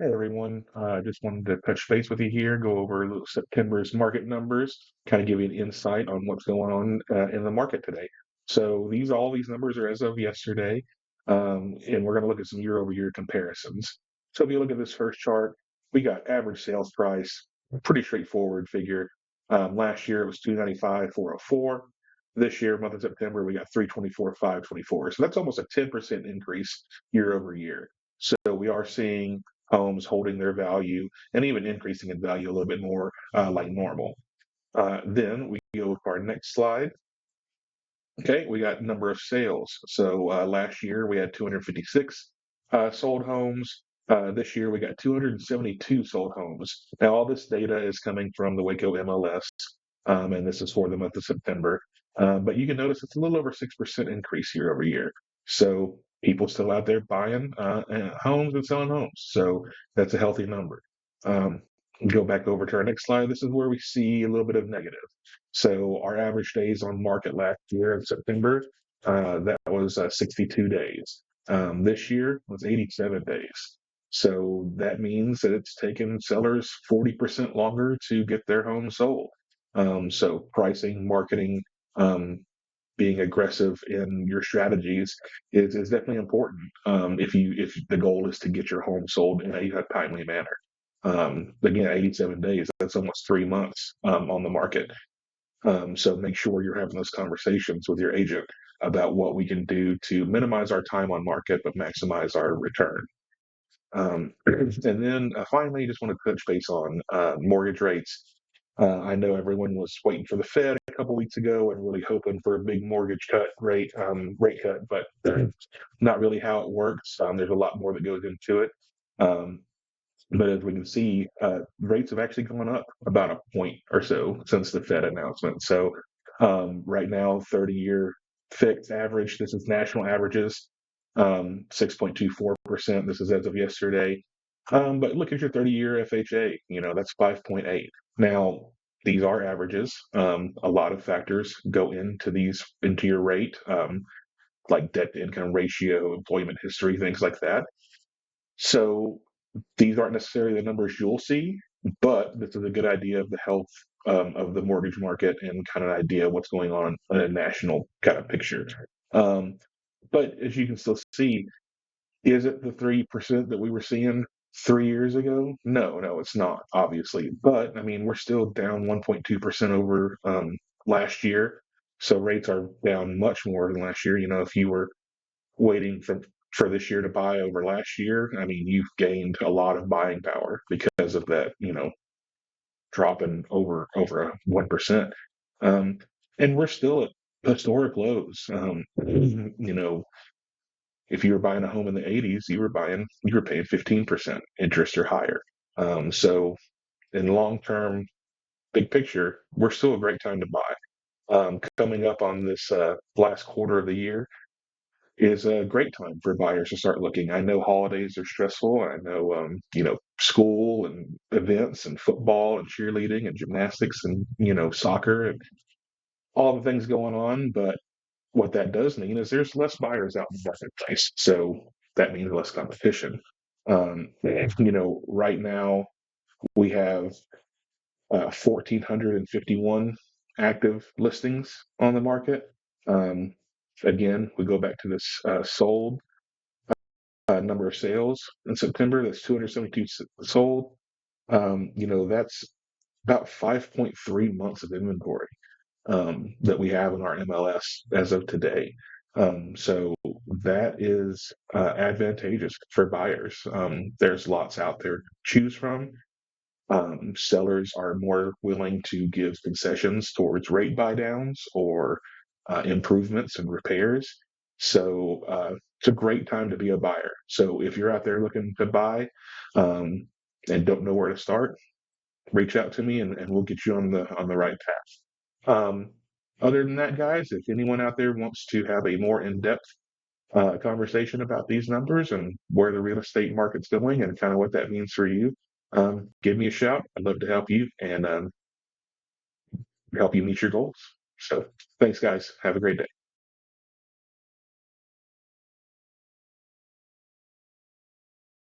Hey everyone, just wanted to touch base with you here, go over September's market numbers, kind of give you an insight on what's going on in the market today. So all these numbers are as of yesterday, and we're going to look at some year-over-year comparisons. So if you look at this first chart, we got average sales price, pretty straightforward figure. Last year it was 295,404. This year, month of September, we got 324,524. So that's almost a 10% increase year over year. So we are seeing homes holding their value and even increasing in value a little bit more like normal. Then we go to our next slide. Okay, we got number of sales. So last year we had 256 sold homes. This year we got 272 sold homes. Now all this data is coming from the Waco MLS, and this is for the month of September. But you can notice it's a little over 6% increase year over year. So people still out there buying homes and selling homes. So that's a healthy number. Um, go back over to our next slide. This is where we see a little bit of negative. So our average days on market last year in September, that was 62 days. This year was 87 days. So that means that it's taken sellers 40% longer to get their home sold. So pricing, marketing, being aggressive in your strategies is definitely important. If the goal is to get your home sold in a timely manner. Again, 87 days, that's almost 3 months on the market. So make sure you're having those conversations with your agent about what we can do to minimize our time on market, but maximize our return. And then finally, just want to touch base on mortgage rates. I know everyone was waiting for the Fed a couple weeks ago and really hoping for a big mortgage rate cut, but not really how it works. There's a lot more that goes into it. Um, but as we can see, rates have actually gone up about a point or so since the Fed announcement. So right now, 30-year fixed average, this is national averages, 6.24%. This is as of yesterday. But look at your 30-year FHA, that's 5.8. Now, these are averages. A lot of factors go into your rate, like debt to income ratio, employment history, things like that. So these aren't necessarily the numbers you'll see, but this is a good idea of the health of the mortgage market and kind of an idea of what's going on in a national kind of picture. Um, but as you can still see, is it the 3% that we were seeing 3 years ago? No, it's not, obviously. But I mean, we're still down 1.2% over last year. So rates are down much more than last year. If you were waiting for this year to buy over last year, I mean, you've gained a lot of buying power because of that, dropping over 1%. And we're still at historic lows. If you were buying a home in the 80s, you were paying 15% interest or higher. So in long term, big picture, we're still a great time to buy. Coming up on this last quarter of the year is a great time for buyers to start looking. I know holidays are stressful. I know, school and events and football and cheerleading and gymnastics and, soccer and all the things going on. But what that does mean is there's less buyers out in the marketplace. So that means less competition. Right now we have 1,451 active listings on the market. Um, Again, we go back to this sold number of sales in September. That's 272 sold. That's about 5.3 months of inventory that we have in our MLS as of today. So that is advantageous for buyers. There's lots out there to choose from. Sellers are more willing to give concessions towards rate buy downs or improvements and repairs. So it's a great time to be a buyer. So if you're out there looking to buy and don't know where to start, reach out to me and we'll get you on the right path. Other than that, guys, if anyone out there wants to have a more in-depth conversation about these numbers and where the real estate market's going and kind of what that means for you, give me a shout. I'd love to help you and help you meet your goals. So thanks, guys. Have a great day.